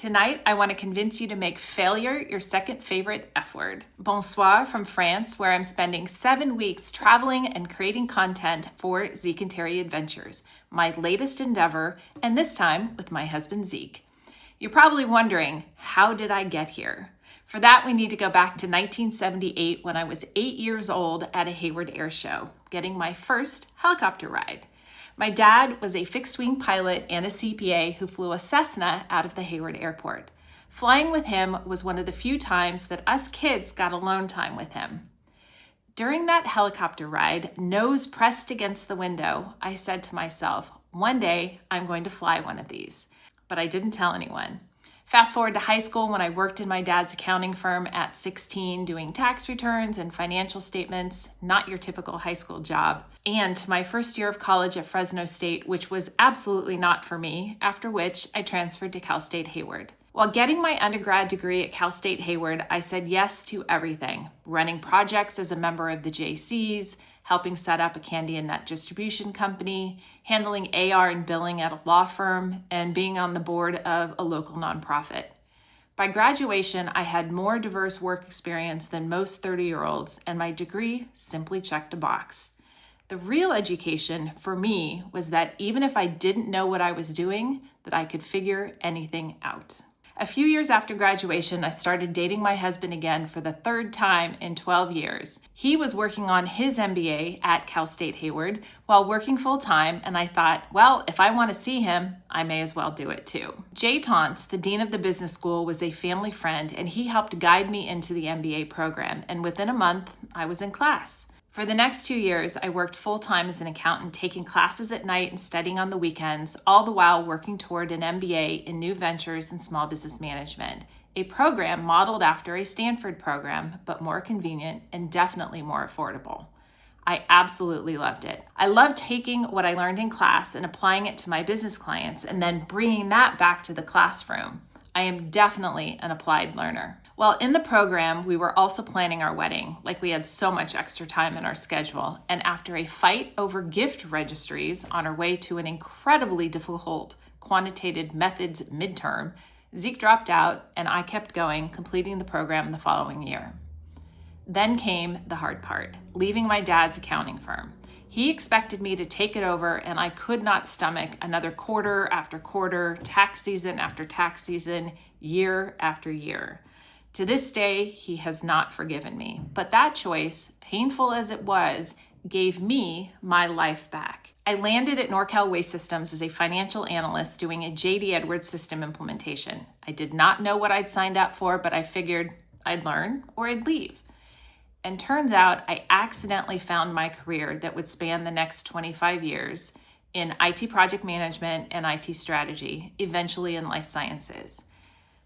Tonight, I want to convince you to make failure your second favorite F word. Bonsoir from France, where I'm spending 7 weeks traveling and creating content for Zeke and Terri Adventures, my latest endeavor, and this time with my husband Zeke. You're probably wondering, how did I get here? For that, we need to go back to 1978 when I was 8 years old at a Hayward Air Show, getting my first helicopter ride. My dad was a fixed-wing pilot and a CPA who flew a Cessna out of the Hayward Airport. Flying with him was one of the few times that us kids got alone time with him. During that helicopter ride, nose pressed against the window, I said to myself, one day I'm going to fly one of these. But I didn't tell anyone. Fast forward to high school when I worked in my dad's accounting firm at 16 doing tax returns and financial statements, not your typical high school job, and to my first year of college at Fresno State, which was absolutely not for me, after which I transferred to Cal State Hayward. While getting my undergrad degree at Cal State Hayward, I said yes to everything, running projects as a member of the JCs, helping set up a candy and nut distribution company, handling AR and billing at a law firm, and being on the board of a local nonprofit. By graduation, I had more diverse work experience than most 30-year-olds, and my degree simply checked a box. The real education for me was that even if I didn't know what I was doing, that I could figure anything out. A few years after graduation, I started dating my husband again for the third time in 12 years. He was working on his MBA at Cal State Hayward while working full-time, and I thought, well, if I want to see him, I may as well do it too. Jay Taunts, the dean of the business school, was a family friend, and he helped guide me into the MBA program, and within a month, I was in class. For the next 2 years, I worked full-time as an accountant, taking classes at night and studying on the weekends, all the while working toward an MBA in new ventures and small business management, a program modeled after a Stanford program, but more convenient and definitely more affordable. I absolutely loved it. I loved taking what I learned in class and applying it to my business clients and then bringing that back to the classroom. I am definitely an applied learner. While in the program, we were also planning our wedding, like we had so much extra time in our schedule. And after a fight over gift registries on our way to an incredibly difficult quantitative methods midterm, Zeke dropped out and I kept going, completing the program the following year. Then came the hard part, leaving my dad's accounting firm. He expected me to take it over, and I could not stomach another quarter after quarter, tax season after tax season, year after year. To this day, he has not forgiven me. But that choice, painful as it was, gave me my life back. I landed at NorCal Waste Systems as a financial analyst doing a J.D. Edwards system implementation. I did not know what I'd signed up for, but I figured I'd learn or I'd leave. And turns out I accidentally found my career that would span the next 25 years in IT project management and IT strategy, eventually in life sciences.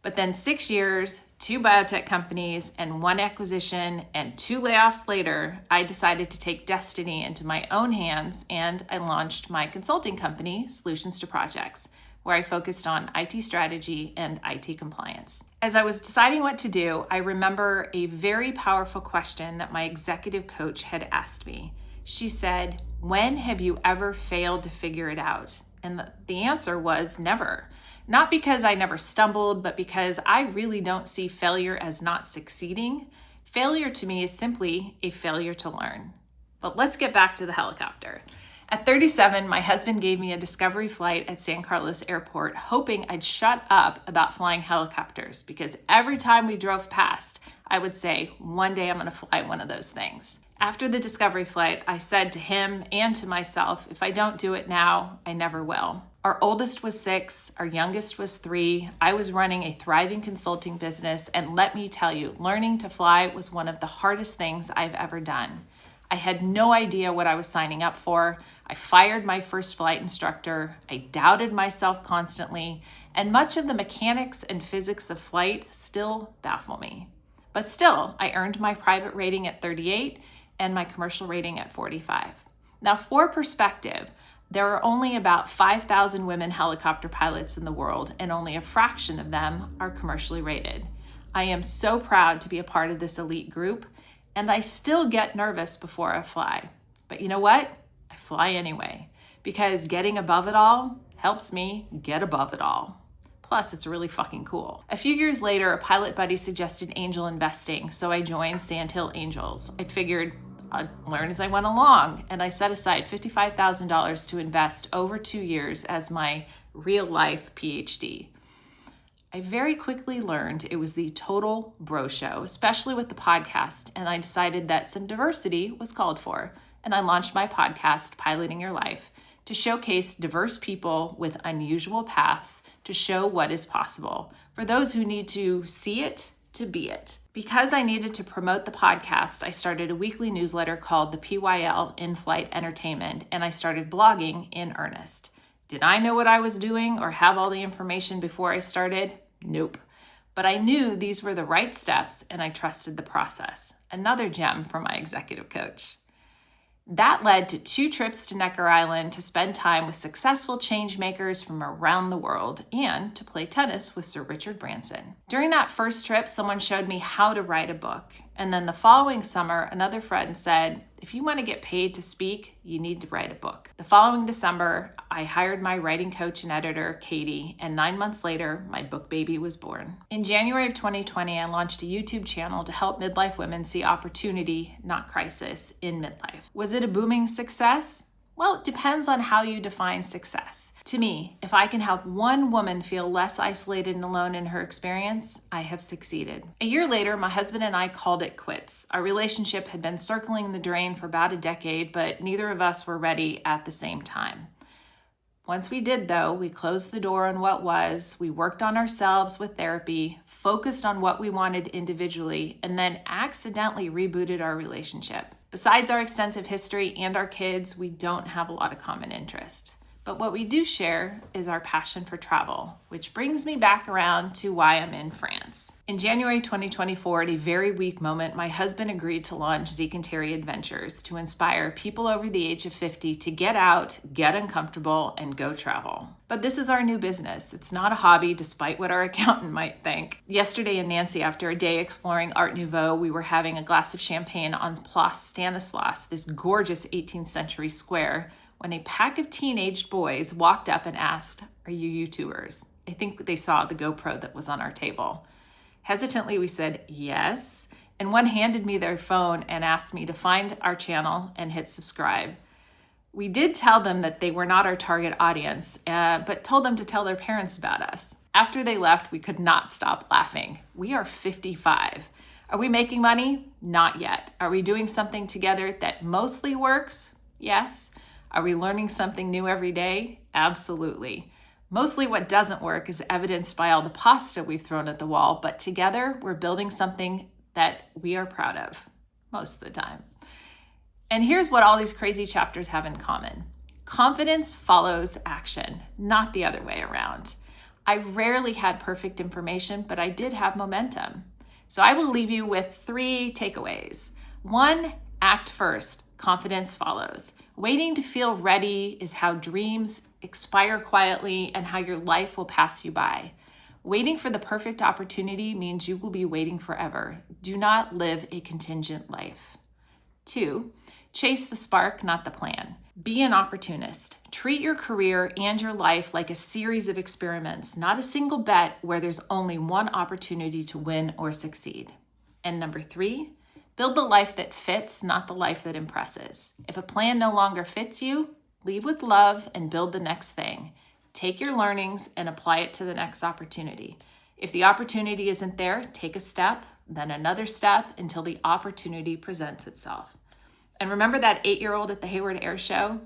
But then 6 years, 2 biotech companies, and 1 acquisition, and 2 layoffs later, I decided to take destiny into my own hands, and I launched my consulting company, Solutions to Projects, where I focused on IT strategy and IT compliance. As I was deciding what to do, I remember a very powerful question that my executive coach had asked me. She said, "When have you ever failed to figure it out?" And the answer was never. Not because I never stumbled, but because I really don't see failure as not succeeding. Failure to me is simply a failure to learn. But let's get back to the helicopter. At 37, my husband gave me a discovery flight at San Carlos Airport, hoping I'd shut up about flying helicopters, because every time we drove past, I would say, one day I'm going to fly one of those things. After the discovery flight, I said to him and to myself, if I don't do it now, I never will. Our oldest was 6, our youngest was 3. I was running a thriving consulting business, and let me tell you, learning to fly was one of the hardest things I've ever done. I had no idea what I was signing up for. I fired my first flight instructor. I doubted myself constantly, and much of the mechanics and physics of flight still baffle me. But still, I earned my private rating at 38 and my commercial rating at 45. Now, for perspective, there are only about 5,000 women helicopter pilots in the world, and only a fraction of them are commercially rated. I am so proud to be a part of this elite group, and I still get nervous before I fly. But you know what? I fly anyway, because getting above it all helps me get above it all. Plus, Plus, it's really fucking cool. A few years later, a pilot buddy suggested angel investing, so I joined Sandhill Angels. I figured I'd learn as I went along, and I set aside $55,000 to invest over 2 years as my real-life PhD. I very quickly learned it was the total bro show, especially with the podcast, and I decided that some diversity was called for, and I launched my podcast, Piloting Your Life, to showcase diverse people with unusual paths to show what is possible for those who need to see it to be it. Because I needed to promote the podcast, I started a weekly newsletter called the PYL In-Flight Entertainment, and I started blogging in earnest. Did I know what I was doing or have all the information before I started? Nope. But I knew these were the right steps, and I trusted the process. Another gem from my executive coach. That led to 2 trips to Necker Island to spend time with successful change makers from around the world and to play tennis with Sir Richard Branson. During that first trip, someone showed me how to write a book. And then the following summer, another friend said, if you want to get paid to speak, you need to write a book. The following December, I hired my writing coach and editor, Katie, and 9 months later, my book baby was born. In January of 2020, I launched a YouTube channel to help midlife women see opportunity, not crisis, in midlife. Was it a booming success? Well, it depends on how you define success. To me, if I can help one woman feel less isolated and alone in her experience, I have succeeded. A year later, my husband and I called it quits. Our relationship had been circling the drain for about a decade, but neither of us were ready at the same time. Once we did, though, we closed the door on what was, we worked on ourselves with therapy, focused on what we wanted individually, and then accidentally rebooted our relationship. Besides our extensive history and our kids, we don't have a lot of common interest. But what we do share is our passion for travel, which brings me back around to why I'm in France. In January 2024, at a very weak moment, my husband agreed to launch Zeke and Terri Adventures to inspire people over the age of 50 to get out, get uncomfortable, and go travel. But this is our new business. It's not a hobby, despite what our accountant might think. Yesterday in Nancy, after a day exploring Art Nouveau, we were having a glass of champagne on Place Stanislas, this gorgeous 18th century square, when a pack of teenage boys walked up and asked, "Are you YouTubers?" I think they saw the GoPro that was on our table. Hesitantly, we said, yes, and one handed me their phone and asked me to find our channel and hit subscribe. We did tell them that they were not our target audience, but told them to tell their parents about us. After they left, we could not stop laughing. We are 55. Are we making money? Not yet. Are we doing something together that mostly works? Yes. Are we learning something new every day? Absolutely. Mostly what doesn't work is evidenced by all the pasta we've thrown at the wall, but together we're building something that we are proud of, most of the time. And here's what all these crazy chapters have in common. Confidence follows action, not the other way around. I rarely had perfect information, but I did have momentum. So I will leave you with 3 takeaways. 1, act first. Confidence follows. Waiting to feel ready is how dreams expire quietly and how your life will pass you by. Waiting for the perfect opportunity means you will be waiting forever. Do not live a contingent life. 2, chase the spark, not the plan. Be an opportunist. Treat your career and your life like a series of experiments, not a single bet where there's only one opportunity to win or succeed. And number 3, build the life that fits, not the life that impresses. If a plan no longer fits you, leave with love and build the next thing. Take your learnings and apply it to the next opportunity. If the opportunity isn't there, take a step, then another step until the opportunity presents itself. And remember that 8-year-old at the Hayward Air Show?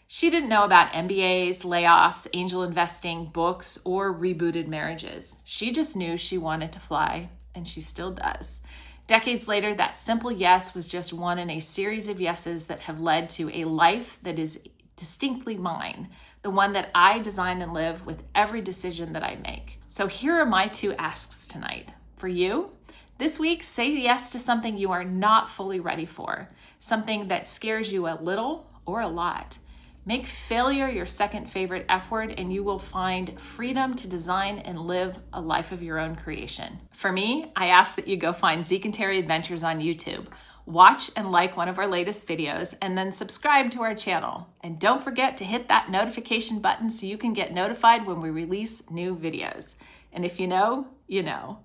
She didn't know about MBAs, layoffs, angel investing, books, or rebooted marriages. She just knew she wanted to fly, and she still does. Decades later, that simple yes was just one in a series of yeses that have led to a life that is distinctly mine, the one that I design and live with every decision that I make. So here are my 2 asks tonight. For you, this week, say yes to something you are not fully ready for, something that scares you a little or a lot. Make failure your second favorite F word, and you will find freedom to design and live a life of your own creation. For me, I ask that you go find Zeke and Terri Adventures on YouTube. Watch and like one of our latest videos, and then subscribe to our channel. And don't forget to hit that notification button so you can get notified when we release new videos. And if you know, you know.